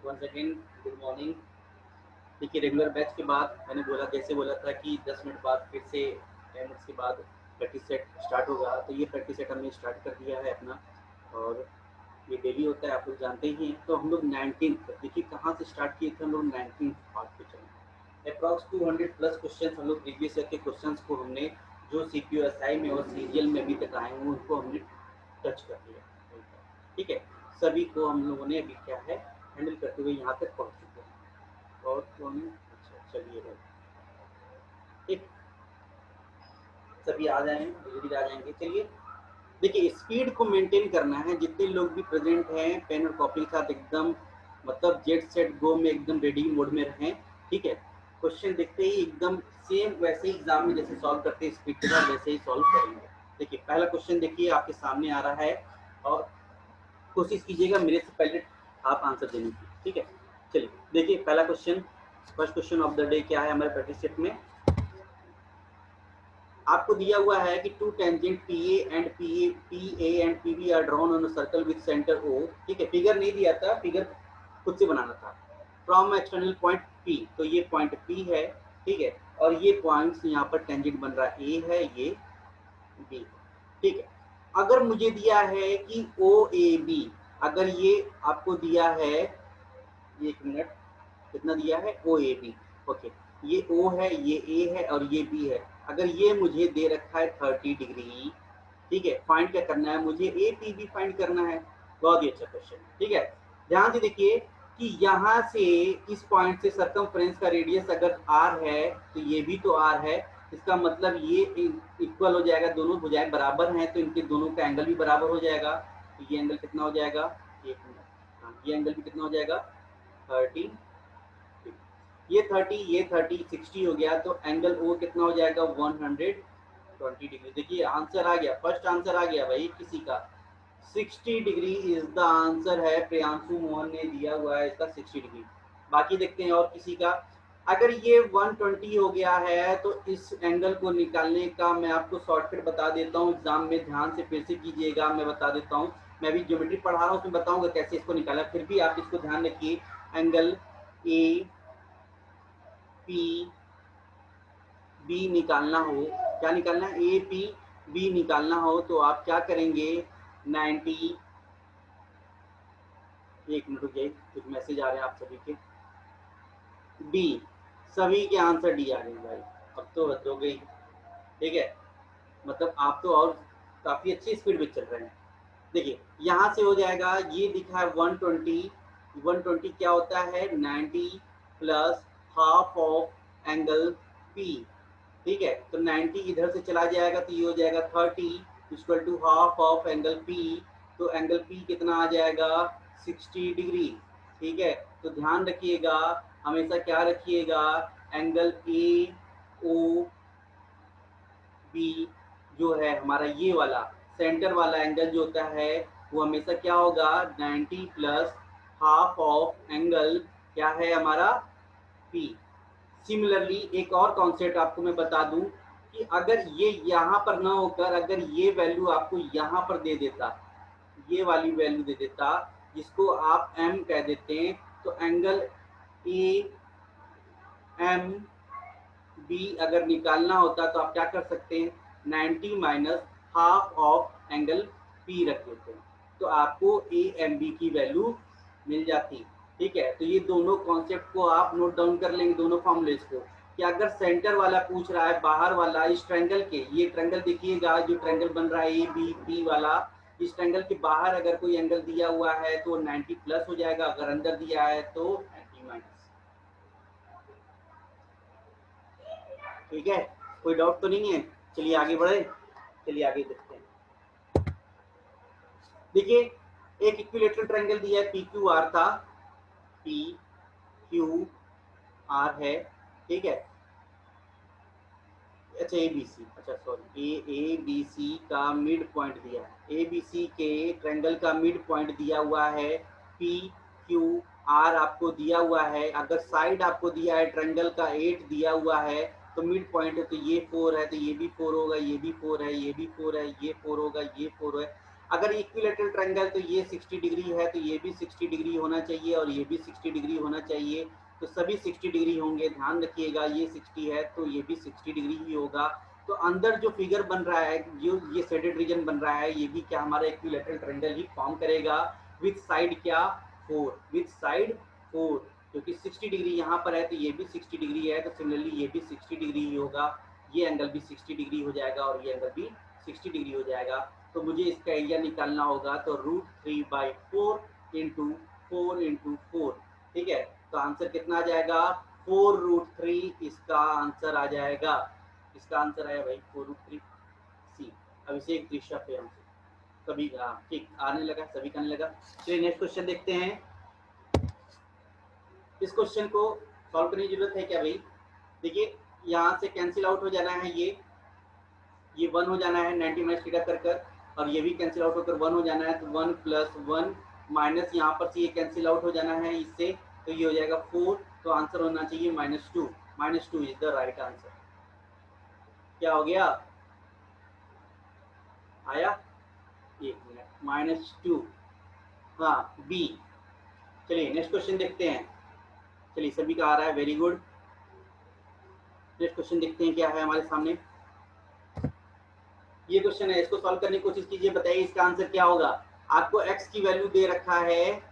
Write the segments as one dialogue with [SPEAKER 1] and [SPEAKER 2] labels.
[SPEAKER 1] Once again good morning. देखिए regular batch के बाद मैंने जैसे बोला था कि 10 मिनट बाद फिर से 10 मिनट्स के बाद प्रैक्टिस सेट स्टार्ट होगा। तो ये प्रैक्टिस सेट हमने स्टार्ट कर दिया है अपना, और ये डेली होता है, आप लोग जानते ही हैं। तो हम लोग 19th, देखिए कहाँ से स्टार्ट किए थे हम लोग, 19th पार्ट पे चले। अप्रॉक्स 200 प्लस क्वेश्चन हम लोग प्रीवियस ईयर के क्वेश्चन को हमने जो CPSI में और सीरियल में अभी तक आए हैं उनको हमने टच कर लिया। ठीक है, सभी को हम लोगों ने अभी क्या है हैंडल करते हुए यहाँ तक पहुँच चुके हैं। और कौन, अच्छा चलिए भाई, ठीक, सभी आ जाएंगे, धीरे धीरे आ जाएंगे। चलिए देखिए, स्पीड को मेंटेन करना है। जितने लोग भी प्रेजेंट हैं पेन और कॉपी के साथ एकदम मतलब जेट सेट गो में एकदम रेडी मोड में रहें। ठीक है, क्वेश्चन देखते ही एकदम सेम वैसे ही एग्जाम में जैसे सॉल्व करते हैं स्पीड के साथ वैसे ही सॉल्व करेंगे। देखिए पहला क्वेश्चन देखिए आपके सामने आ रहा है, और कोशिश कीजिएगा मेरे से पहले आप आंसर देने की। ठीक है, चलिए देखिए पहला question, first question of the day क्या है हमारे प्रैक्टिस सेट में। आपको दिया हुआ है कि two tangent PA and PB are drawn on a circle with centre O। ठीक है, फिगर नहीं दिया था, फिगर खुद से बनाना था। फ्रॉम एक्सटर्नल पॉइंट P, तो ये पॉइंट P है। ठीक है, और ये पॉइंट्स यहाँ पर टेंजेंट बन रहा है, A है, ये B। ठीक है, अगर मुझे दिया है कि OAB, अगर ये आपको दिया है, एक मिनट, कितना दिया है, OAB। ओके, ये O है, ये A है और ये B है। अगर ये मुझे दे रखा है 30 डिग्री, ठीक है, फाइंड क्या करना है मुझे, APB फाइंड करना है। बहुत ही अच्छा क्वेश्चन है। ठीक है, ध्यान से देखिए कि यहाँ से इस पॉइंट से सरकमफ्रेंस का रेडियस अगर R है तो ये भी तो R है। इसका मतलब ये इक्वल हो जाएगा, दोनों भुजाएं बराबर हैं तो इनके दोनों का एंगल भी बराबर हो जाएगा। तो ये एंगल कितना हो जाएगा, एक मिनट, हाँ ये एंगल भी कितना हो जाएगा, 30। ये 30, ये 30, 60 हो गया। तो एंगल O कितना हो जाएगा, 120 डिग्री। देखिए आंसर आ गया, फर्स्ट आंसर आ गया भाई किसी का, 60 डिग्री इज द आंसर है। प्रियांशु मोहन ने दिया हुआ है इसका 60 डिग्री। बाकी देखते हैं और किसी का। अगर ये 120 हो गया है तो इस एंगल को निकालने का मैं आपको शॉर्टकट बता देता हूँ, एग्जाम में ध्यान से फिर से कीजिएगा, मैं बता देता हूँ। मैं भी ज्योमेट्री पढ़ा रहा हूँ, उसमें बताऊंगा कैसे इसको निकाला, फिर भी आप इसको ध्यान रखिए। एंगल APB निकालना हो, क्या निकालना है, APB निकालना हो तो आप क्या करेंगे, 90, एक मिनट रुक जाइए, कुछ मैसेज आ रहे हैं आप सभी के। डी, सभी के आंसर डी आ गए भाई, अब तो हद हो गई। ठीक है, मतलब आप तो और काफी अच्छी स्पीड में चल रहे हैं। देखिए यहाँ से हो जाएगा, ये दिखा है 120, 120 क्या होता है, 90 plus half of angle P। ठीक है, तो 90 इधर से चला जाएगा तो ये हो जाएगा 30 equal to half of angle P। तो एंगल P कितना आ जाएगा, 60 डिग्री। ठीक है, तो ध्यान रखिएगा, हमेशा क्या रखिएगा, एंगल AOB जो है हमारा ये वाला सेंटर वाला एंगल जो होता है वो हमेशा क्या होगा, 90 प्लस हाफ ऑफ एंगल क्या है हमारा, P। सिमिलरली एक और कॉन्सेप्ट आपको मैं बता दूं कि अगर ये यहाँ पर ना होकर अगर ये वैल्यू आपको यहाँ पर दे देता, ये वाली वैल्यू दे देता जिसको आप M कह देते हैं, तो एंगल AMB अगर निकालना होता तो आप क्या कर सकते हैं, 90 minus half of angle P रख देते हैं, तो आपको AMB की वैल्यू मिल जाती। ठीक है, तो ये दोनों कॉन्सेप्ट को आप नोट डाउन कर लेंगे, दोनों फॉर्मूलेज को, कि अगर सेंटर वाला पूछ रहा है, बाहर वाला इस ट्रायंगल के, ये ट्रायंगल देखिएगा जो ट्रायंगल बन रहा है ABP वाला, इस ट्रायंगल के बाहर अगर कोई एंगल दिया हुआ है तो 90 प्लस हो जाएगा, अगर अंदर दिया है तो 90 माइनस। ठीक है, कोई डाउट तो नहीं है, चलिए आगे बढ़े, चलिए आगे देखते हैं। देखिए एक इक्विलेटरल ट्रायंगल दिया है, PQR था, PQR है। ठीक है, अच्छा ABC, अच्छा सॉरी, ABC का मिड पॉइंट दिया है, ABC के ट्रायंगल का मिड पॉइंट दिया हुआ है, PQR आपको दिया हुआ है। अगर साइड आपको दिया है ट्रायंगल का 8 दिया हुआ है तो मिड पॉइंट है, तो ये 4 है, तो ये भी 4 होगा, ये भी 4 है, ये भी 4 है, ये 4 होगा, ये 4 है। अगर इक्विलेटरल ट्रायंगल तो ये 60 डिग्री है तो ये भी 60 डिग्री होना चाहिए और ये भी 60 डिग्री होना चाहिए, तो सभी 60 डिग्री होंगे। ध्यान रखिएगा ये 60 है तो ये भी 60 डिग्री ही होगा। तो अंदर जो फिगर बन रहा है, जो ये शेडेड रीजन बन रहा है, ये भी क्या हमारा इक्विलेटरल ट्रायंगल ही फॉर्म करेगा विथ साइड क्या 4, विथ साइड 4, क्योंकि 60 डिग्री यहाँ पर है तो ये भी 60 डिग्री है, तो सिमिलरली ये भी 60 डिग्री ही होगा, ये एंगल भी 60 डिग्री हो जाएगा और ये एंगल भी 60 डिग्री हो जाएगा। तो मुझे इसका एरिया निकालना होगा, तो √3/4 इंटू 4, ठीक है। तो आंसर कितना आ जाएगा 4√3, इसका आंसर आ जाएगा, इसका आंसर आया भाई 4√3 सी। अभिषेक त्रिशा पे आंसर सभी का ठीक आने लगा, सभी का आने लगा। चलिए नेक्स्ट क्वेश्चन देखते हैं। इस क्वेश्चन को सॉल्व करने की जरूरत है क्या भाई? देखिए यहाँ से कैंसिल आउट हो जाना है, ये 1 हो जाना है 90 माइनस थीटा कर कर, और ये भी कैंसिल आउट होकर 1 हो जाना है, तो 1 + 1 माइनस यहाँ पर से ये कैंसिल आउट हो जाना है इससे, तो ये हो जाएगा 4, तो आंसर होना चाहिए -2। -2 इज द राइट आंसर। क्या हो गया आया? एक मिनट, -2, हाँ बी। चलिए नेक्स्ट क्वेश्चन देखते हैं। चलिए सभी का आ रहा है, वेरी गुड। नेक्स्ट क्वेश्चन देखते हैं क्या है हमारे सामने। ये क्वेश्चन है, इसको सॉल्व करने की कोशिश कीजिए, बताइए इसका आंसर क्या होगा। आपको x की वैल्यू दे रखा है,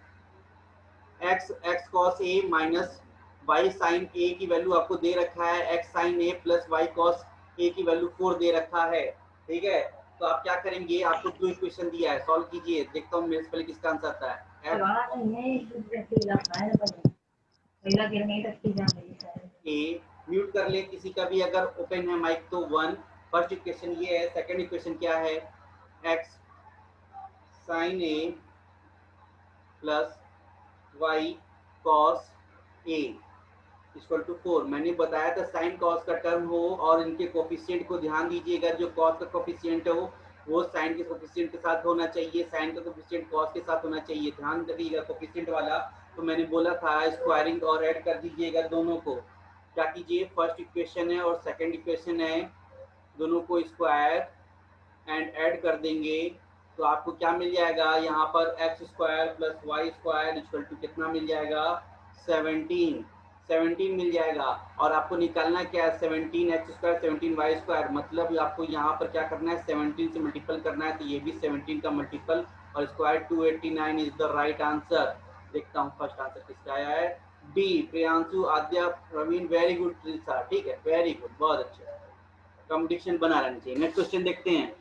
[SPEAKER 1] x cos a minus y sin a की वैल्यू आपको दे रखा है, x sin a plus y cos a की वैल्यू 4 दे रखा है, ठीक है। तो आप क्या करेंगे, आपको दो इक्वेशन दिया है, सॉल्व कीजिए, देखता हूँ मेरे से पहले किसका आंसर आता है। ए म्यूट कर ले किसी का भी अगर ओपन है माइक तो 1। फर्स्ट इक्वेशन ये है, सेकंड इक्वेशन क्या है, x sin a plus y cos a equal to 4। मैंने बताया था साइन कॉस का टर्म हो और इनके कोफिशिएंट को ध्यान दीजिएगा, जो कॉस का कोफिशिएंट हो वो साइन के कोफिशिएंट के साथ होना चाहिए, साइन का कोफिशिएंट कॉस के साथ होना चाहिए, ध्यान रखिएगा कोफिशिएंट वाला। तो मैंने बोला था स्क्वायरिंग और ऐड कर दीजिएगा दोनों को। क्या कीजिए, फर्स्ट इक्वेशन है और सेकंड इक्वेशन है, दोनों को स्क्वायर एंड ऐड कर देंगे तो आपको क्या मिल जाएगा, यहाँ पर x² + y² इक्वल टू कितना मिल जाएगा 17 मिल जाएगा। और आपको निकालना क्या है, 17x² 17y², मतलब आपको यहाँ पर क्या करना है 17 से मल्टीपल करना है, तो ये भी 17 का मल्टीपल और square 289 is the right answer. देखता हूँ फर्स्ट आंसर किसका आया है, बी प्रियांशु आद्या प्रवीण, वेरी गुड त्रिशा, ठीक है वेरी गुड, बहुत अच्छा, कंपटीशन बना रहना चाहिए। नेक्स्ट क्वेश्चन देखते हैं,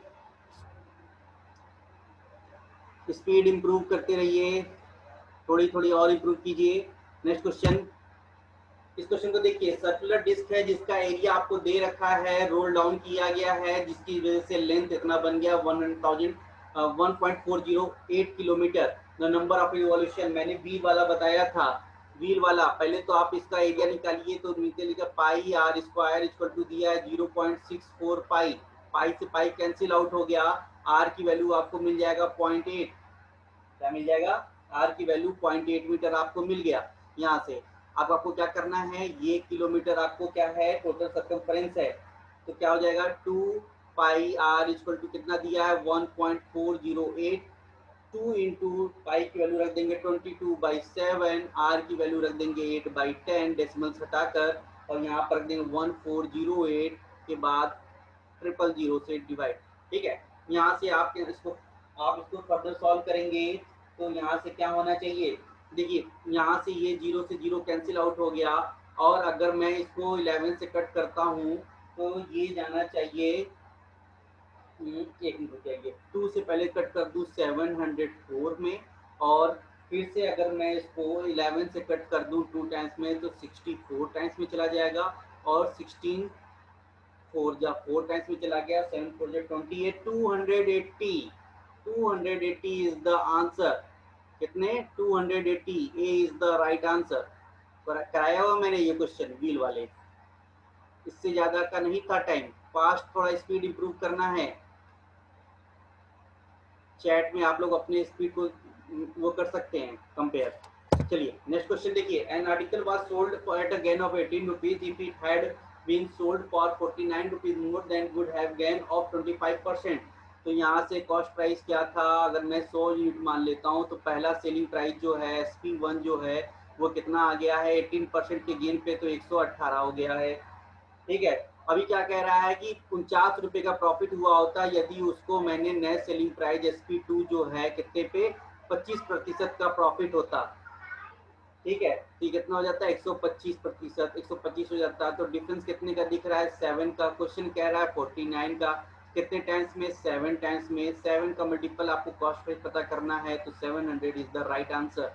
[SPEAKER 1] स्पीड इंप्रूव करते रहिए, थोड़ी थोड़ी और इंप्रूव कीजिए। नेक्स्ट क्वेश्चन, इस क्वेश्चन को देखिए, सर्कुलर डिस्क है जिसका एरिया आपको दे रखा है, रोल डाउन किया गया है, जिसकी वजह से लेंथ इतना बन गया 1.408 kilometre. The number of revolution मैंने व्हील वाला बताया था, व्हील वाला। पहले तो आप इसका एरिया निकालिए, तो नीचे लिखा पाई r स्क्वायर इक्वल टू दिया है 0.64 पाई, पाई से पाई कैंसिल आउट हो गया, r की वैल्यू आपको मिल जाएगा 0.8, क्या मिल जाएगा, r की वैल्यू 0.8 मीटर आपको मिल गया। यहाँ से अब आपको क्या करना है, ये किलोमीटर आपको क्या है टोटल सर्कमफ्रेंस है, तो क्या हो जाएगा 2 पाई r इक्वल टू कितना दिया है 1.408, 2 इंटू पाई की वैल्यू रख देंगे 22/7, r की वैल्यू रख देंगे 8/10 डेसिमल्स हटाकर, और यहाँ पर रख देंगे 1408 के बाद 000 से डिवाइड, ठीक है। यहाँ से आप इसको फर्दर सॉल्व करेंगे तो यहाँ से क्या होना चाहिए, देखिए यहाँ से ये 0 से 0 कैंसिल आउट हो गया, और अगर मैं इसको 11 से कट करता हूँ तो ये जाना चाहिए, एक मिनट चाहिए, 2 से पहले कट कर दूँ 704 में, और फिर से अगर मैं इसको 11 से कट कर दूँ 2 टाइम्स में तो 64 टाइम्स में चला जाएगा, और 16 4 टाइम्स में चला गया, 7 4 28, 280 इज द आंसर। कितने 280, ए इज द राइट आंसर। कराया हुआ मैंने ये क्वेश्चन व्हील वाले, इससे ज्यादा का नहीं था टाइम, फास्ट थोड़ा स्पीड इंप्रूव करना है। चैट में आप लोग अपने स्पीड को वो कर सकते हैं कंपेयर। चलिए नेक्स्ट क्वेश्चन देखिए, an article was sold at a gain of 18 rupees if it had been sold for 49 rupees more than would have gain of 25%। तो यहाँ से कॉस्ट प्राइस क्या था, अगर मैं 100 यूनिट मान लेता हूँ तो पहला सेलिंग प्राइस जो है SP1 जो है वो कितना आ गया है 18% के गेन पे, तो 118 हो गया है। ठीक है, अभी क्या कह रहा है कि 49 रुपए का प्रॉफिट हुआ होता यदि उसको मैंने नेट सेलिंग प्राइस SP2 जो है कितने पे 25% का प्रॉफिट होता। ठीक है, तो कितना हो जाता है 125%, 125 हो जाता है। तो डिफरेंस कितने का दिख रहा है 7 का। क्वेश्चन कह रहा है 49 का, कितने टाइम्स में 7 टाइम्स में। 7 का मल्टीपल आपको कॉस्ट प्राइस पता करना है, तो 700 is the right answer.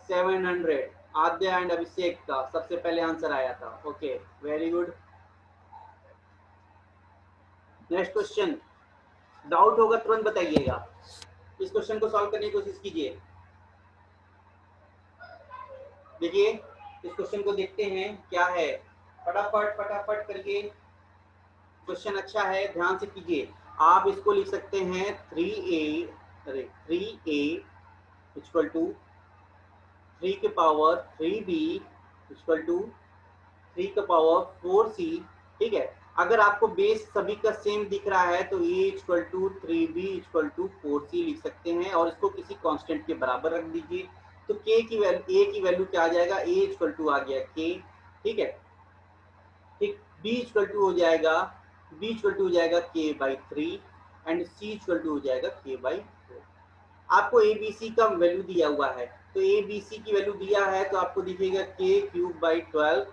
[SPEAKER 1] 700 Aadya and Abhishek का सबसे पहले आंसर आया था। Okay, very good. Next question, doubt होगा तुरंत बताइएगा। इस क्वेश्चन को सॉल्व करने की कोशिश कीजिए। देखिए इस क्वेश्चन को देखते हैं क्या है, फटाफट फटाफट करके। क्वेश्चन अच्छा है, ध्यान से कीजिए। आप इसको लिख सकते हैं 3a इक्वल टू 3 के पावर 3b इक्वल टू 3 का पावर 4c। ठीक है, अगर आपको बेस सभी का सेम दिख रहा है तो a equal to 3b equal to 4c लिख सकते हैं, और इसको किसी कांस्टेंट के बराबर रख दीजिए। तो k की वैल्यू, a की वैल्यू क्या आ जाएगा, a इक्वल टू आ गया k। ठीक है, ठीक, b इक्वल टू हो जाएगा, b इक्वल टू हो जाएगा k/3 and c equal to हो जाएगा k/4। आपको ABC का वैल्यू दिया हुआ है, तो ABC की वैल्यू दिया है तो आपको दिखेगा k³/12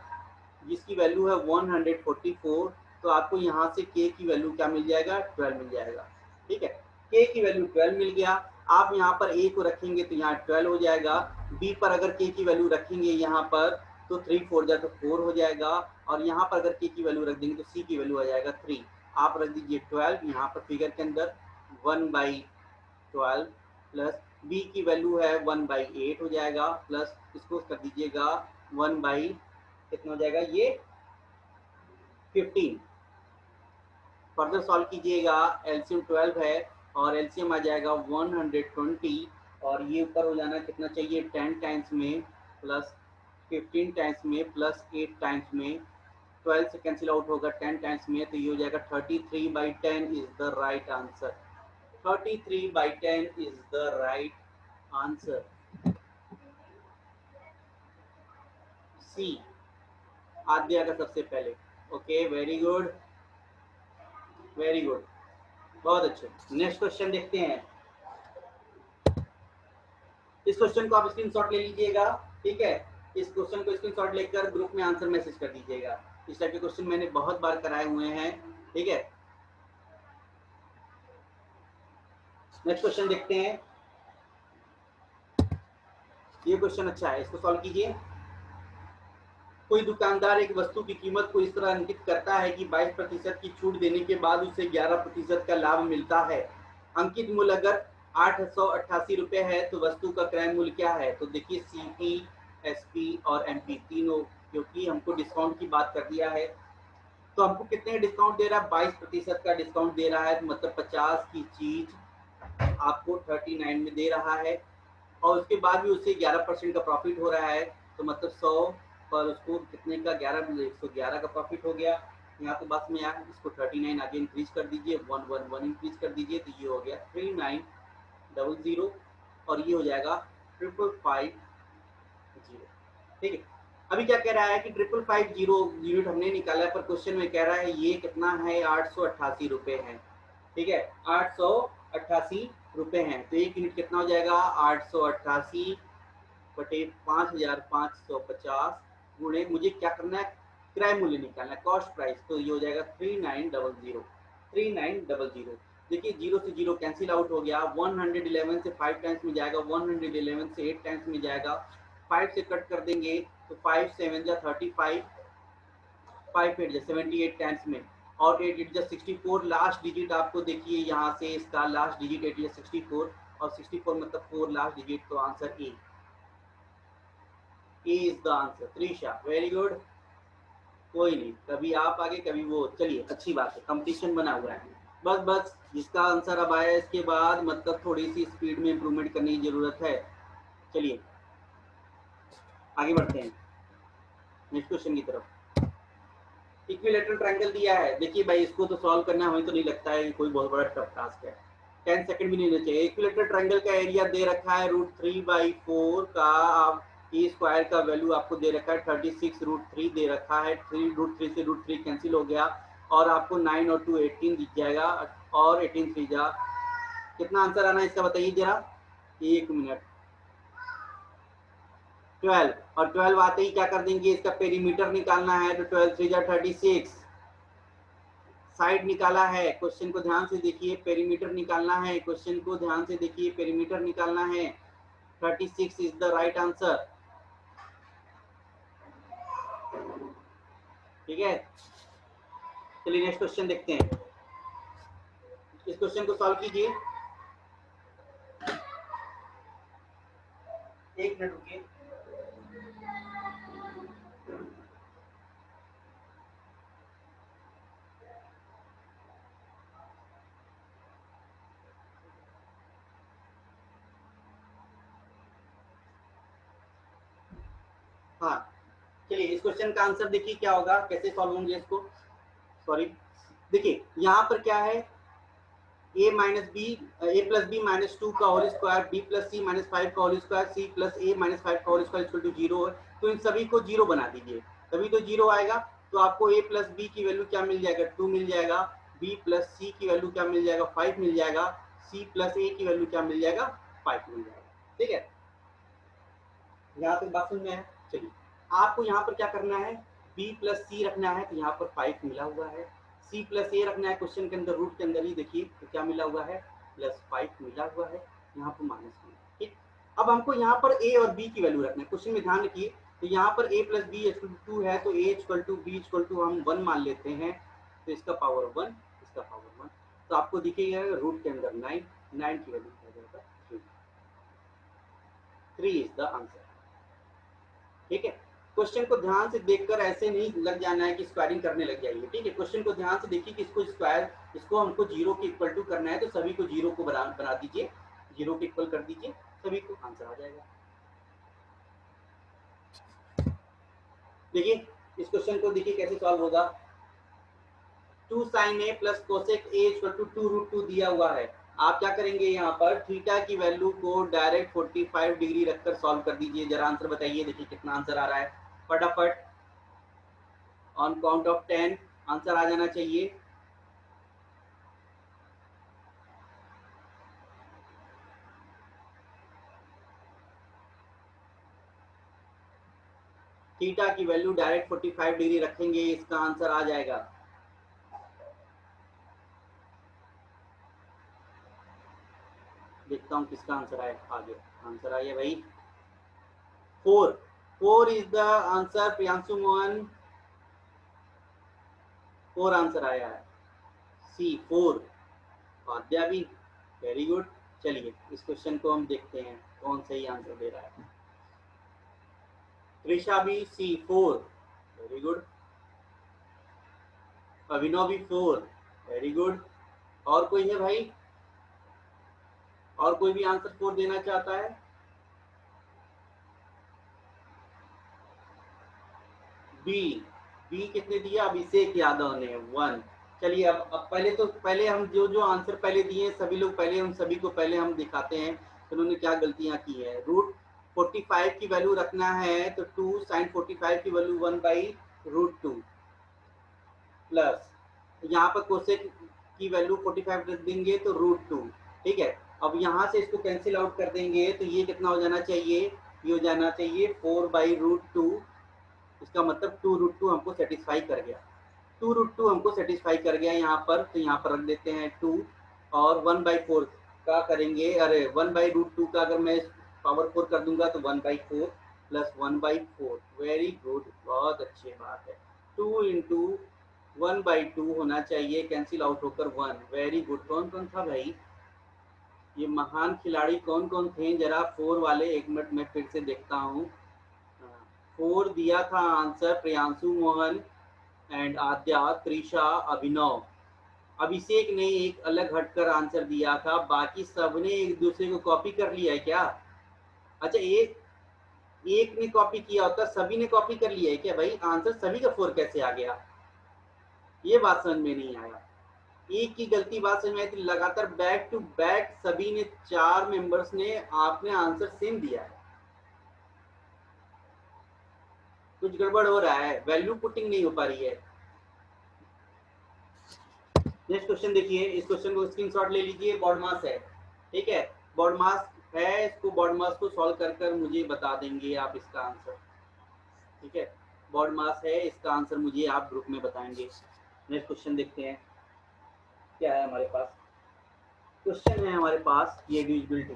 [SPEAKER 1] जिसकी वैल्यू है 144। तो आपको यहाँ से k की वैल्यू क्या मिल जाएगा, 12 मिल जाएगा। ठीक है, k की वैल्यू 12 मिल गया। आप यहाँ पर a को रखेंगे तो यहाँ 12 हो जाएगा। b पर अगर k की वैल्यू रखेंगे यहाँ पर तो 3 4 जा तो 4 हो जाएगा, और यहाँ पर अगर k की वैल्यू रख देंगे तो c की वैल्यू आ जाएगा 3। आप रख दीजिए 12 यहाँ पर फिगर के अंदर 1/12 प्लस b की वैल्यू है 1/8 हो जाएगा, प्लस इसको कर दीजिएगा 1 बाई कितना हो जाएगा ये 15। फर्दर सॉल्व कीजिएगा, एलसीएम 12 है और एलसीएम आ जाएगा 120, और ये ऊपर हो जाना कितना चाहिए 10 टाइम्स में प्लस 15 टाइम्स में प्लस 8 टाइम्स में। 12 से कैंसिल आउट होगा 10 टाइम्स में, तो ये हो जाएगा 33/10 is the right answer. 33/10 is the right answer, C Aadya का सबसे पहले। Okay, very good very good, बहुत अच्छे। नेक्स्ट क्वेश्चन देखते हैं। इस क्वेश्चन को आप स्क्रीनशॉट ले लीजिएगा। ठीक है, इस क्वेश्चन को स्क्रीनशॉट लेकर ग्रुप में आंसर मैसेज कर दीजिएगा। इस टाइप के क्वेश्चन मैंने बहुत बार कराए हुए हैं। ठीक है, नेक्स्ट क्वेश्चन देखते हैं। ये क्वेश्चन अच्छा है, इसको सॉल्व कीजिए। कोई दुकानदार एक वस्तु की कीमत को इस तरह अंकित करता है कि 22% की छूट देने के बाद उसे 11% का लाभ मिलता है। अंकित मूल्य अगर 888 रुपए है तो वस्तु का क्रय मूल्य क्या है। तो देखिए CP, SP और MP तीनों, क्योंकि हमको डिस्काउंट की बात कर दिया है तो हमको कितने डिस्काउंट दे रहा है, 22% का डिस्काउंट दे रहा है। तो मतलब 50 की चीज आपको 39 में दे रहा है, और उसके बाद भी उससे 11% का प्रॉफिट हो रहा है। तो मतलब 100 पर उसको कितने का 111 का प्रॉफिट हो गया। यहाँ तो बस में यार इसको 39 आगे इंक्रीज कर दीजिए, 111 इंक्रीज कर दीजिए, तो ये हो गया 3900, और ये हो जाएगा 5550। ठीक है, अभी क्या कह रहा है कि 5550 यूनिट हमने निकाला है, पर क्वेश्चन में कह रहा है ये कितना है 888 रुपए है। ठीक है, 888 रुपए हैं, तो एक यूनिट कितना हो जाएगा 888 बटे 5550 गुणे, मुझे क्या करना है क्रय मूल्य निकालना है, कॉस्ट प्राइस। तो ये हो जाएगा 3900 3900। देखिए 0 से 0 कैंसिल आउट हो गया, 111 से 5 टाइम्स में जाएगा, 111 से 8 टाइम्स में जाएगा, 5 से कट कर देंगे तो 5 7 जा 35, 5 8 जा 78 टाइम्स में, और 8 8 जा 64। लास्ट डिजिट आपको देखिए यहाँ से इसका लास्ट डिजिट 8 जा 64, और 64 मतलब 4 लास्ट डिजिट, तो answer A is the answer. Trisha very good, कोई नहीं, कभी आप आगे कभी वो, चलिए अच्छी बात है, कंपटीशन बना हुआ है। बस बस जिसका आंसर अब आया इसके बाद मतलब थोड़ी सी स्पीड में इम्प्रूवमेंट करने की जरूरत है। चलिए आगे बढ़ते हैं नेक्स्ट क्वेश्चन की तरफ। इक्विलेटरल ट्रायंगल दिया है, देखिए भाई इसको तो सॉल्व करना हमें तो नहीं लगता है कि कोई बहुत बड़ा टफ टास्क है, 10 सेकंड भी नहीं होना चाहिए। इक्विलेटरल ट्रायंगल का एरिया दे रखा है √3/4 का, ए स्क्वायर का वैल्यू आपको दे रखा है 36 √3 दे रखा है, 3 √3 से √3 कैंसिल हो गया और आपको 9 और 2 18 दिख जाएगा और 18 3 जा कितना आंसर आना है इसका बताइए जरा, 1 मिनट। 12 और 12 आते ही क्या कर देंगे, इसका पेरीमीटर निकालना है तो 12 3 जा 36, साइड निकाला है, क्वेश्चन को ध्यान से देखिए, पेरीमीटर निकालना है, क्वेश्चन को ध्यान से देखिए, पेरीमीटर निकालना है, 36 इज द राइट आंसर। ठीक है, चलिए नेक्स्ट क्वेश्चन देखते हैं, इस क्वेश्चन को सॉल्व कीजिए, एक मिनट रुकिए। हाँ चलिए, इस क्वेश्चन का आंसर देखिए क्या होगा, कैसे सॉल्व होंगे इसको, सॉरी देखिए यहाँ पर क्या है, a minus B A plus B minus 2 का whole square, B plus C minus 5 का whole square, C plus A minus 5 का होल स्क्वायर इक्वल टू 0 है, तो इन सभी को 0 बना दीजिए, तभी तो 0 आएगा। तो आपको a प्लस बी की वैल्यू क्या मिल जाएगा, 2 मिल जाएगा, b प्लस सी की वैल्यू क्या मिल जाएगा, 5 मिल जाएगा, c प्लस ए की वैल्यू क्या मिल जाएगा, 5 मिल जाएगा। ठीक है, यहाँ तक बात समझ में है। चलिए आपको यहाँ पर क्या करना है, b प्लस सी रखना है, तो यहाँ पर 5 मिला हुआ है, c प्लस ए रखना है क्वेश्चन के अंदर, रूट के अंदर ही देखिए तो क्या मिला हुआ है, +5 मिला हुआ है, यहाँ पर माइनस में। ठीक, अब हमको यहाँ पर a और b की वैल्यू रखना है, क्वेश्चन में ध्यान रखिए, तो यहाँ पर a plus B equal to 2 है, तो a equal to B equal to हम 1 मान लेते हैं, तो इसका पावर 1, इसका पावर 1, तो आपको दिखेगा रूट के अंदर 9, 9 की वैल्यू हो जाएगा 3 इज द आंसर। ठीक है, क्वेश्चन को ध्यान से देखकर ऐसे नहीं लग जाना है कि स्क्वायरिंग करने लग जाइए। ठीक है, क्वेश्चन को ध्यान से देखिए कि इसको स्क्वायर, इसको हमको 0 के इक्वल टू करना है, तो सभी को 0 को बना दीजिए, 0 के इक्वल कर दीजिए, सभी को आंसर आ जाएगा। देखिए इस क्वेश्चन को देखिए कैसे सॉल्व होगा, 2 sin a plus cosec a equal to 2 √2 दिया हुआ है, आप क्या करेंगे, यहाँ पर थीटा की वैल्यू को डायरेक्ट 45 डिग्री रखकर सॉल्व कर दीजिए, जरा आंसर बताइए, देखिए कितना आंसर आ रहा है, फटाफट ऑन काउंट ऑफ 10 आंसर आ जाना चाहिए। थीटा की वैल्यू डायरेक्ट 45 डिग्री रखेंगे, इसका आंसर आ जाएगा, देखता हूँ किसका आंसर आए, आगे आंसर आइए भाई, 4, 4 is the answer, Priyanshu Mohan 4 answer आया है, सी 4, आद्या भी, वेरी गुड। चलिए इस क्वेश्चन को हम देखते हैं कौन सही आंसर दे रहा है, त्रिशा भी सी 4, वेरी गुड, अभिनव भी 4, वेरी गुड, और कोई है भाई, और कोई भी आंसर 4 देना चाहता है, बी, बी कितने दिया, अभिषेक यादव ने 1। चलिए अब पहले हम जो आंसर पहले दिए सभी लोग, पहले हम सभी को पहले हम दिखाते हैं उन्होंने क्या गलतियां की है। √45 की वैल्यू रखना है, तो 2 sin 45 की वैल्यू 1/√2 प्लस यहाँ पर कोसेक की वैल्यू 45 रख देंगे तो √2। ठीक है, अब यहाँ से इसको कैंसिल आउट कर देंगे, तो ये कितना हो जाना चाहिए, ये हो जाना चाहिए 4/√2, इसका मतलब 2√2 हमको सेटिस्फाई कर गया, 2√2 हमको सेटिस्फाई कर गया यहाँ पर, तो यहाँ पर रख देते हैं 2, और 1/4 का करेंगे, अरे 1/√2 का अगर मैं पावर 4 कर दूंगा तो 1/4 प्लस 1/4, वेरी गुड, बहुत अच्छी बात है, 2 इंटू 1/2 होना चाहिए, कैंसिल आउट होकर 1, वेरी गुड। कौन कौन था भाई, ये महान खिलाड़ी कौन कौन थे, जरा 4 वाले, एक मिनट मैं फिर से देखता हूँ, 4 दिया था आंसर प्रियांशु मोहन एंड आद्या, त्रिशा, अभिनव, अभिषेक ने एक अलग हटकर आंसर दिया था, बाकी सबने एक दूसरे को कॉपी कर लिया है क्या, अच्छा एक ने कॉपी किया होता, सभी ने कॉपी कर लिया है क्या भाई, आंसर सभी का 4 कैसे आ गया, ये बात समझ में नहीं आया। एक की गलती बात समझ में आई थी, लगातार बैक टू बैक सभी ने 4 मेंबर्स ने आपने आंसर सेम दिया है, कुछ गड़बड़ हो रहा है, वैल्यू पुटिंग नहीं हो पा रही है। नेक्स्ट क्वेश्चन देखिए, इस क्वेश्चन को स्क्रीनशॉट ले लीजिए, बॉड मास है, ठीक है, बॉड मास है, इसको बॉड मास को सॉल्व कर कर मुझे बता देंगे आप इसका आंसर, ठीक है, बॉड मास है, इसका आंसर मुझे आप ग्रुप में बताएंगे। नेक्स्ट क्वेश्चन देखते हैं क्या है हमारे पास। क्वेश्चन है हमारे पास ये डिविजिबिलिटी,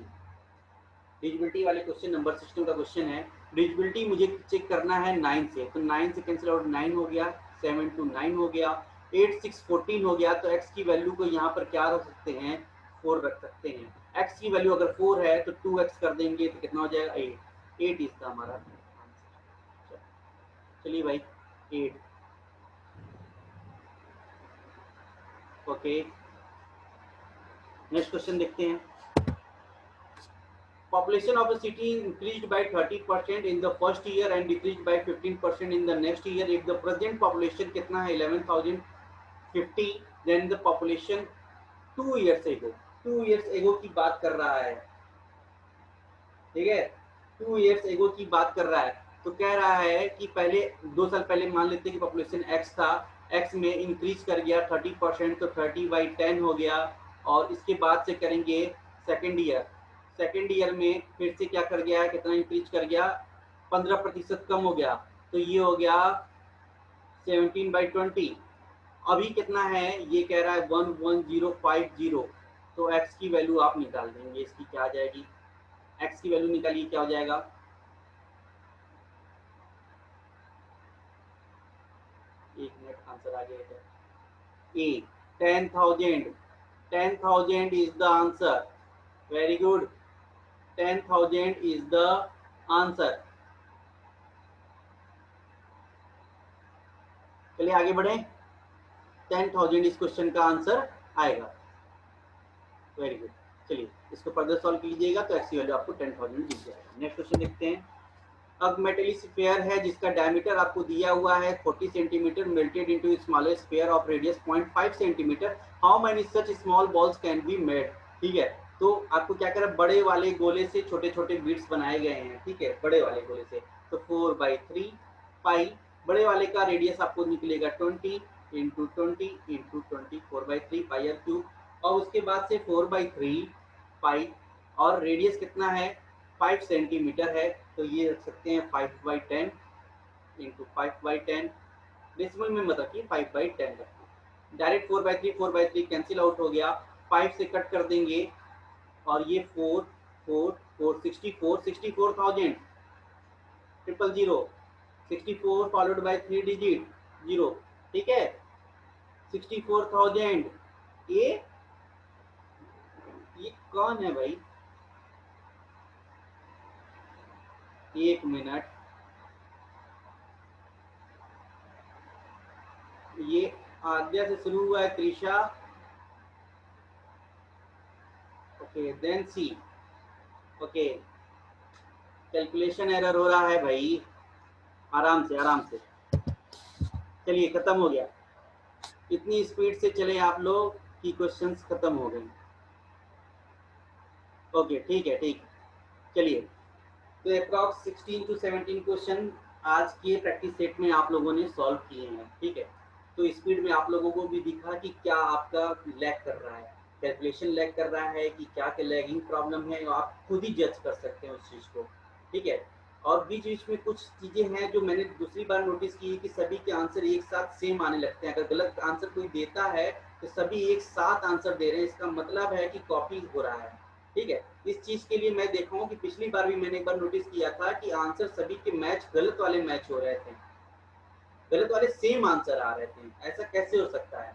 [SPEAKER 1] डिविजिबिलिटी वाले क्वेश्चन नंबर 16 का क्वेश्चन है। डिविजिबिलिटी मुझे चेक करना है 9 से, तो 9 से कैंसिल आउट 9 हो गया, 7 to 9 हो गया, 8 6 14 हो गया, तो x की वैल्यू को यहाँ पर क्या रख सकते हैं, 4 रख सकते हैं। x की वैल्यू अगर 4 है तो 2x कर देंगे तो कितना हो जाएगा, 8, 8 इसका हमारा आंसर। चलिए भाई 8, ओके। नेक्स्ट क्वेश्चन देखते हैं। Population of a city increased by 30% in the first year and decreased by 15% in the next year. If the present population कितना है 11,050, then the population 2 years ago, 2 years ago की बात कर रहा है, ठीक है, 2 years ago की बात कर रहा है। तो कह रहा है कि पहले 2 साल पहले मान लेते हैं कि पॉपुलेशन x था, x में इंक्रीज कर गया 30%, तो 30/10 हो गया, और इसके बाद से करेंगे सेकेंड ईयर, सेकेंड ईयर में फिर से क्या कर गया है, कितना इंक्रीज कर गया, 15% कम हो गया, तो ये हो गया 17/20। अभी कितना है, ये कह रहा है 11050, तो x की वैल्यू आप निकाल देंगे, इसकी क्या आ जाएगी, x की वैल्यू निकालिए, क्या हो जाएगा, एक मिनट आंसर आ गया है, ए 10,000, 10,000 is the answer, very good, 10,000 is the answer. चलिए आगे बढ़े, 10,000 इस क्वेश्चन का आंसर आएगा, वेरी गुड। चलिए इसको फर्दर सॉल्व कीजिएगा तो एक्स की वैल्यू आपको 10,000 दिख जाएगा। नेक्स्ट क्वेश्चन देखते हैं। अब मेटली स्फीयर है जिसका डायमीटर आपको दिया हुआ है 40 centimetre, melted into smaller sphere of radius 0.5 centimetre, how many such small balls can be made, ठीक है। तो आपको क्या करें, बड़े वाले गोले से छोटे छोटे बीट्स बनाए गए हैं, ठीक है, बड़े वाले गोले से, तो 4/3 पाई, बड़े वाले का रेडियस आपको निकलेगा 20 into 20 into 20, 4/3 pi R cube, और उसके बाद से 4/3 पाई, और रेडियस कितना है 5 सेंटीमीटर है, तो ये रख सकते हैं 5/10 इंटू 5/10, डेसिमल में मत रखिए, 5/10 रखिए। डायरेक्ट 4/3 कैंसिल आउट हो गया, 5 से कट कर देंगे, और ये 4 4 4 64,000 000, 64 फॉलोड बाय 3 डिजिट 0, ठीक है, 64,000। ये कौन है भाई, एक मिनट, ये आद्या से शुरू हुआ है, त्रिशा, ओके देन सी, ओके, कैलकुलेशन एरर हो रहा है भाई, आराम से आराम से, चलिए खत्म हो गया, इतनी स्पीड से चले आप लोग कि क्वेश्चंस खत्म हो गए, ओके ठीक है, ठीक, चलिए, तो अप्रॉक्स 16 to 17 क्वेश्चन आज के प्रैक्टिस सेट में आप लोगों ने सॉल्व किए हैं, ठीक है। तो स्पीड में आप लोगों को भी दिखा कि क्या आपका लैग कर रहा है, कैलकुलेशन लैग कर रहा है कि क्या क्या लैगिंग प्रॉब्लम है, आप खुद ही जज कर सकते हैं उस चीज़ को, ठीक है। और बीच बीच में कुछ चीज़ें हैं जो मैंने दूसरी बार नोटिस की है कि सभी के आंसर एक साथ सेम आने लगते हैं, अगर गलत आंसर कोई देता है तो सभी एक साथ आंसर दे रहे हैं, इसका मतलब है कि कॉपी हो रहा है, ठीक है। इस चीज के लिए मैं देखा हूँ कि पिछली बार भी मैंने एक बार नोटिस किया था कि आंसर सभी के मैच, गलत वाले मैच हो रहे थे, गलत वाले सेम आंसर आ रहे थे, ऐसा कैसे हो सकता है,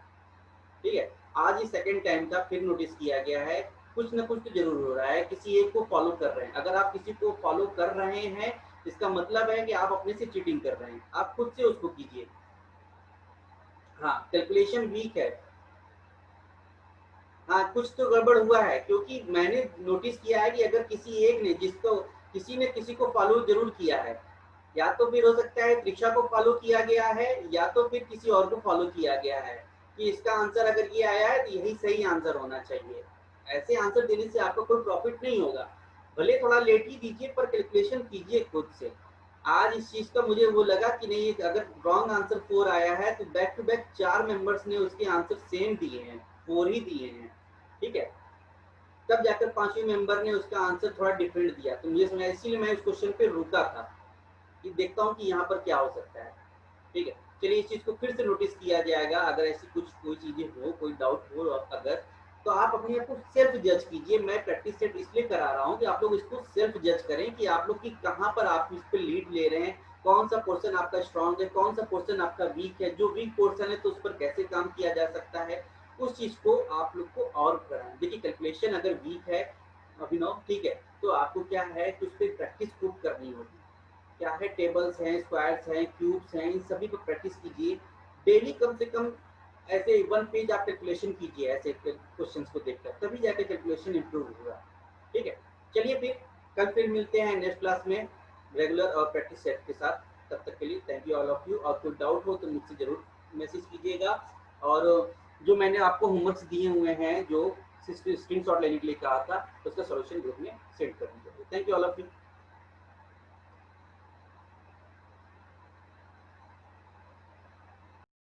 [SPEAKER 1] ठीक है। आज ही सेकंड टाइम का फिर नोटिस किया गया है, कुछ ना कुछ तो जरूर हो रहा है, किसी एक को फॉलो कर रहे हैं, अगर आप किसी को फॉलो कर रहे हैं इसका मतलब है कि आप अपने से चीटिंग कर रहे हैं, आप खुद से उसको कीजिए। हाँ कैलकुलेशन वीक है, हाँ कुछ तो गड़बड़ हुआ है, क्योंकि मैंने नोटिस किया है कि अगर किसी एक ने, जिसको किसी ने किसी को फॉलो जरूर किया है, या तो फिर हो सकता है त्रिशा को फॉलो किया गया है या तो फिर किसी और को फॉलो किया गया है कि इसका आंसर अगर ये आया है तो यही सही आंसर होना चाहिए। ऐसे आंसर देने से आपको कोई प्रॉफिट नहीं होगा, भले थोड़ा लेट ही दीजिए पर कैलकुलेशन कीजिए खुद से। आज इस चीज का मुझे वो लगा कि नहीं, अगर रॉन्ग आंसर 4 आया है तो बैक टू बैक 4 मेंबर्स ने उसके आंसर सेम दिए हैं, 4 ही दिए हैं, ठीक है। तब जाकर 5वें मेंबर ने उसका आंसर थोड़ा डिफरेंट दिया, तो मुझे समझा, इसीलिए मैं इस क्वेश्चन पे रुका था कि देखता हूँ कि यहाँ पर क्या हो सकता है, ठीक है। चलिए इस चीज को फिर से नोटिस किया जाएगा, अगर ऐसी कुछ कोई चीजें हो, कोई डाउट हो अगर, तो आप अपने आप को सेल्फ जज कीजिए। मैं प्रैक्टिस सेट इसलिए करा रहा हूँ कि आप लोग इसको सेल्फ जज करें कि आप लोग की कहाँ पर आप इस पे लीड ले रहे हैं, कौन सा पोर्शन आपका स्ट्रांग है, कौन सा पोर्शन आपका वीक है, जो वीक पोर्शन है तो उस पर कैसे काम किया जा सकता है, उस चीज को आप लोग को और कराएं। देखिए कैलकुलेशन अगर वीक है अभिनव, ठीक है, तो आपको क्या है कि उस पर प्रैक्टिस खूब करनी होगी। क्या है, टेबल्स हैं, स्क्वायर्स हैं, क्यूब्स हैं, इन सभी पर प्रैक्टिस कीजिए डेली, कम से कम ऐसे 1 पेज आप कैलकुलेशन कीजिए ऐसे क्वेश्चंस को देखकर, तभी जाके कैलकुलेशन इंप्रूव होगा, ठीक है। चलिए फिर कल फिर मिलते हैं नेक्स्ट क्लास में रेगुलर और प्रैक्टिस सेट के साथ। तब तक के लिए thank you all of you, और कोई डाउट हो तो मुझसे जरूर मैसेज कीजिएगा, और जो मैंने आपको होमवर्क्स दिए हुए हैं जो स्क्रीन शॉट लेने के लिए कहा था उसका सोल्यूशन ग्रुप में सेंड कर दीजिए। Thank you all of you.